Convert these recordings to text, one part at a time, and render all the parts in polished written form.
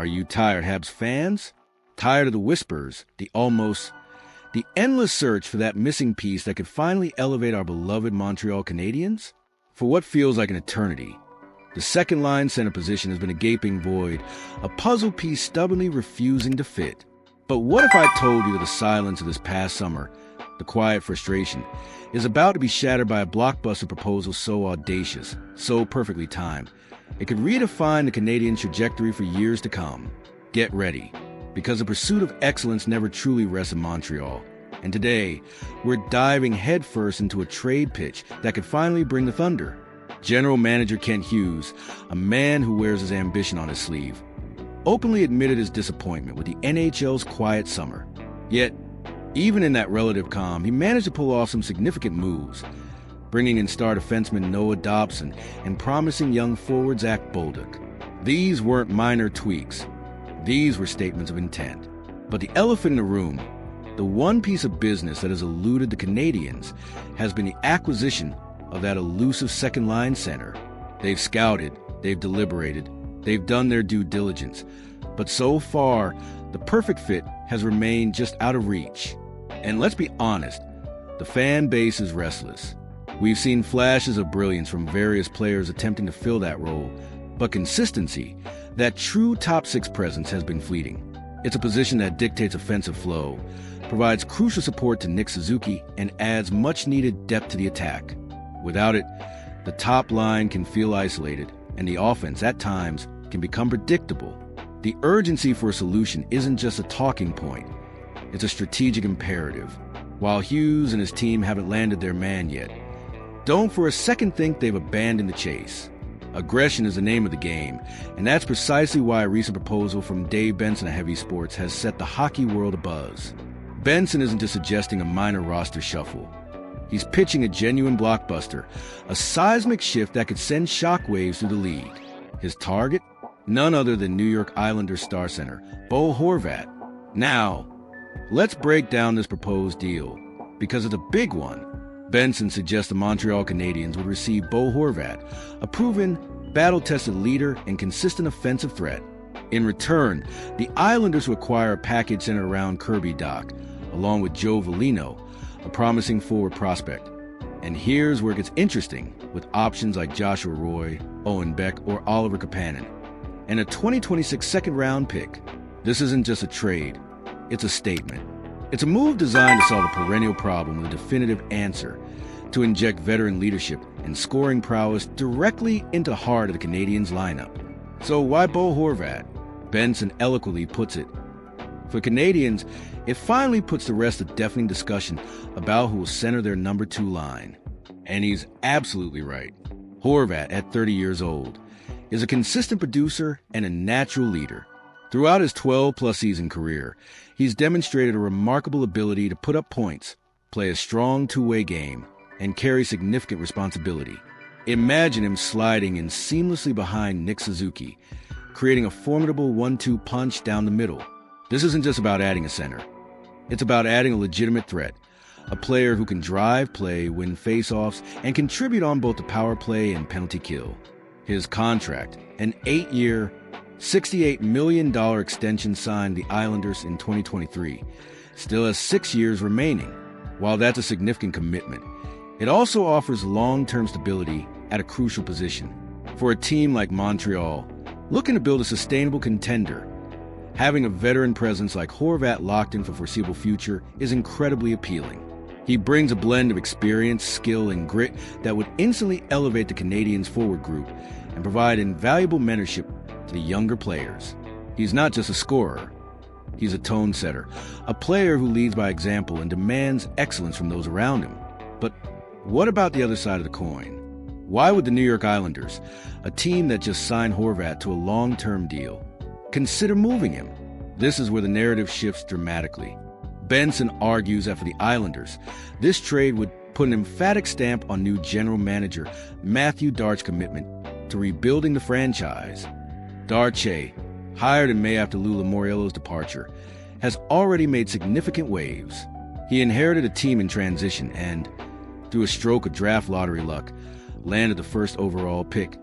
Are you tired, Habs fans? Tired of the whispers, the endless search for that missing piece that could finally elevate our beloved Montreal Canadiens? For what feels like an eternity, the second-line center position has been a gaping void, a puzzle piece stubbornly refusing to fit. But what if I told you that the silence of this past summer, the quiet frustration, is about to be shattered by a blockbuster proposal so audacious, so perfectly timed, it could redefine the Canadiens' trajectory for years to come? Get ready, because the pursuit of excellence never truly rests in Montreal. And today, we're diving headfirst into a trade pitch that could finally bring the thunder. General Manager Kent Hughes, a man who wears his ambition on his sleeve, openly admitted his disappointment with the NHL's quiet summer. Yet, even in that relative calm, he managed to pull off some significant moves, bringing in star defenseman Noah Dobson and promising young forward Zach Bolduc. These weren't minor tweaks. These were statements of intent. But the elephant in the room, the one piece of business that has eluded the Canadiens, has been the acquisition of that elusive second-line center. They've scouted, they've deliberated, they've done their due diligence. But so far, the perfect fit has remained just out of reach. And let's be honest, the fan base is restless. We've seen flashes of brilliance from various players attempting to fill that role, but consistency, that true top-six presence, has been fleeting. It's a position that dictates offensive flow, provides crucial support to Nick Suzuki, and adds much-needed depth to the attack. Without it, the top line can feel isolated, and the offense, at times, can become predictable. The urgency for a solution isn't just a talking point. It's a strategic imperative. While Hughes and his team haven't landed their man yet, don't for a second think they've abandoned the chase. Aggression is the name of the game, and that's precisely why a recent proposal from Dave Benson of Heavy Sports has set the hockey world abuzz. Benson isn't just suggesting a minor roster shuffle. He's pitching a genuine blockbuster, a seismic shift that could send shockwaves through the league. His target? None other than New York Islanders star center, Bo Horvat. Now, let's break down this proposed deal, because it's a big one. Benson suggests the Montreal Canadiens would receive Bo Horvat, a proven, battle-tested leader and consistent offensive threat. In return, the Islanders would acquire a package centered around Kirby Dach, along with Joe Veleno, a promising forward prospect. And here's where it gets interesting, with options like Joshua Roy, Owen Beck, or Oliver Kapanen, and a 2026 second-round pick. This isn't just a trade, it's a statement. It's a move designed to solve a perennial problem with a definitive answer, to inject veteran leadership and scoring prowess directly into the heart of the Canadiens lineup. So why Bo Horvat? Benson eloquently puts it. For Canadiens, it finally puts to rest a deafening discussion about who will center their number 2 line. And he's absolutely right. Horvat, at 30 years old, is a consistent producer and a natural leader. Throughout his 12-plus season career, he's demonstrated a remarkable ability to put up points, play a strong two-way game, and carry significant responsibility. Imagine him sliding in seamlessly behind Nick Suzuki, creating a formidable 1-2 punch down the middle. This isn't just about adding a center. It's about adding a legitimate threat, a player who can drive play, win face-offs, and contribute on both the power play and penalty kill. His contract, an 8-year, $68 million extension signed the Islanders in 2023, still has 6 years remaining. While that's a significant commitment, it also offers long-term stability at a crucial position. For a team like Montreal, looking to build a sustainable contender, having a veteran presence like Horvat locked in for the foreseeable future is incredibly appealing. He brings a blend of experience, skill, and grit that would instantly elevate the Canadiens' forward group and provide invaluable mentorship to the younger players. He's not just a scorer. He's a tone setter, a player who leads by example and demands excellence from those around him. But what about the other side of the coin? Why would the New York Islanders, a team that just signed Horvat to a long-term deal, consider moving him? This is where the narrative shifts dramatically. Benson argues that for the Islanders, this trade would put an emphatic stamp on new general manager Matthew Darch's commitment to rebuilding the franchise. Darche, hired in May after Lou Lamoriello's departure, has already made significant waves. He inherited a team in transition and, through a stroke of draft lottery luck, landed the first overall pick,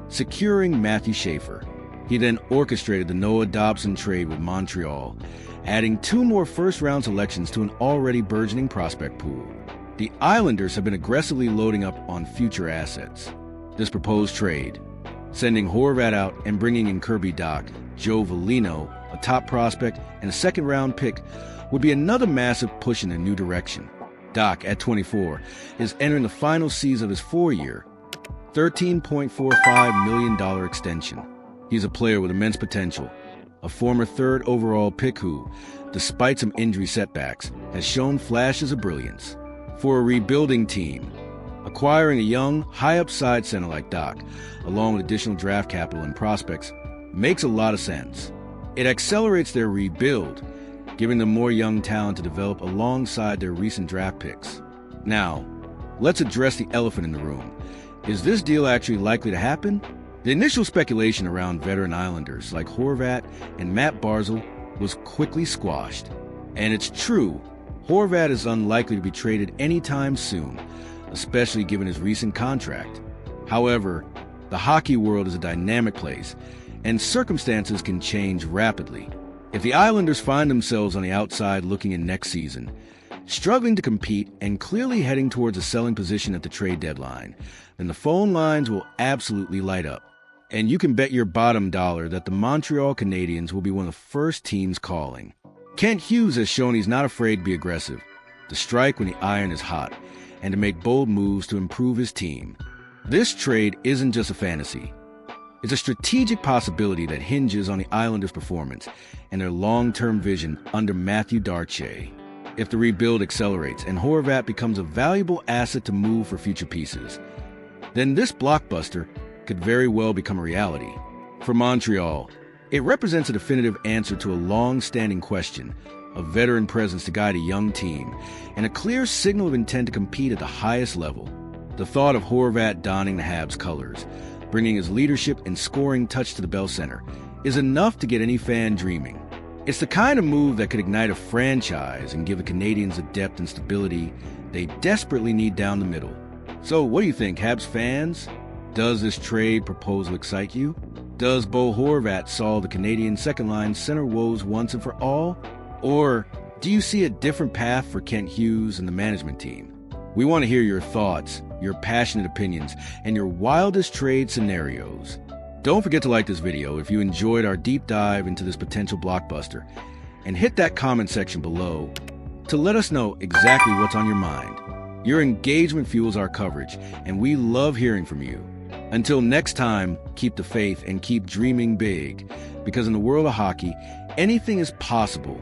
securing Matthew Schaefer. He then orchestrated the Noah Dobson trade with Montreal, adding 2 more first-round selections to an already burgeoning prospect pool. The Islanders have been aggressively loading up on future assets. This proposed trade, sending Horvat out and bringing in Kirby Dach, Joe Veleno, a top prospect, and a second-round pick, would be another massive push in a new direction. Dach, at 24, is entering the final season of his 4-year, $13.45 million extension. He's a player with immense potential, a former 3rd overall pick who, despite some injury setbacks, has shown flashes of brilliance. For a rebuilding team, acquiring a young, high-upside center like Dach, along with additional draft capital and prospects, makes a lot of sense. It accelerates their rebuild, giving them more young talent to develop alongside their recent draft picks. Now, let's address the elephant in the room. Is this deal actually likely to happen? The initial speculation around veteran Islanders like Horvat and Matt Barzal was quickly squashed. And it's true, Horvat is unlikely to be traded anytime soon, especially given his recent contract. However, the hockey world is a dynamic place, and circumstances can change rapidly. If the Islanders find themselves on the outside looking in next season, struggling to compete and clearly heading towards a selling position at the trade deadline, then the phone lines will absolutely light up. And you can bet your bottom dollar that the Montreal Canadiens will be one of the first teams calling. Kent Hughes has shown he's not afraid to be aggressive, to strike when the iron is hot, and to make bold moves to improve his team. This trade isn't just a fantasy. It's a strategic possibility that hinges on the Islanders' performance and their long-term vision under Matthew Darche. If the rebuild accelerates and Horvat becomes a valuable asset to move for future pieces, then this blockbuster could very well become a reality. For Montreal, it represents a definitive answer to a long-standing question, a veteran presence to guide a young team, and a clear signal of intent to compete at the highest level. The thought of Horvat donning the Habs colors, bringing his leadership and scoring touch to the Bell Center, is enough to get any fan dreaming. It's the kind of move that could ignite a franchise and give the Canadiens the depth and stability they desperately need down the middle. So what do you think, Habs fans? Does this trade proposal excite you? Does Bo Horvat solve the Canadian second-line center woes once and for all? Or do you see a different path for Kent Hughes and the management team? We want to hear your thoughts, your passionate opinions, and your wildest trade scenarios. Don't forget to like this video if you enjoyed our deep dive into this potential blockbuster, and hit that comment section below to let us know exactly what's on your mind. Your engagement fuels our coverage, and we love hearing from you. Until next time, keep the faith and keep dreaming big, because in the world of hockey, anything is possible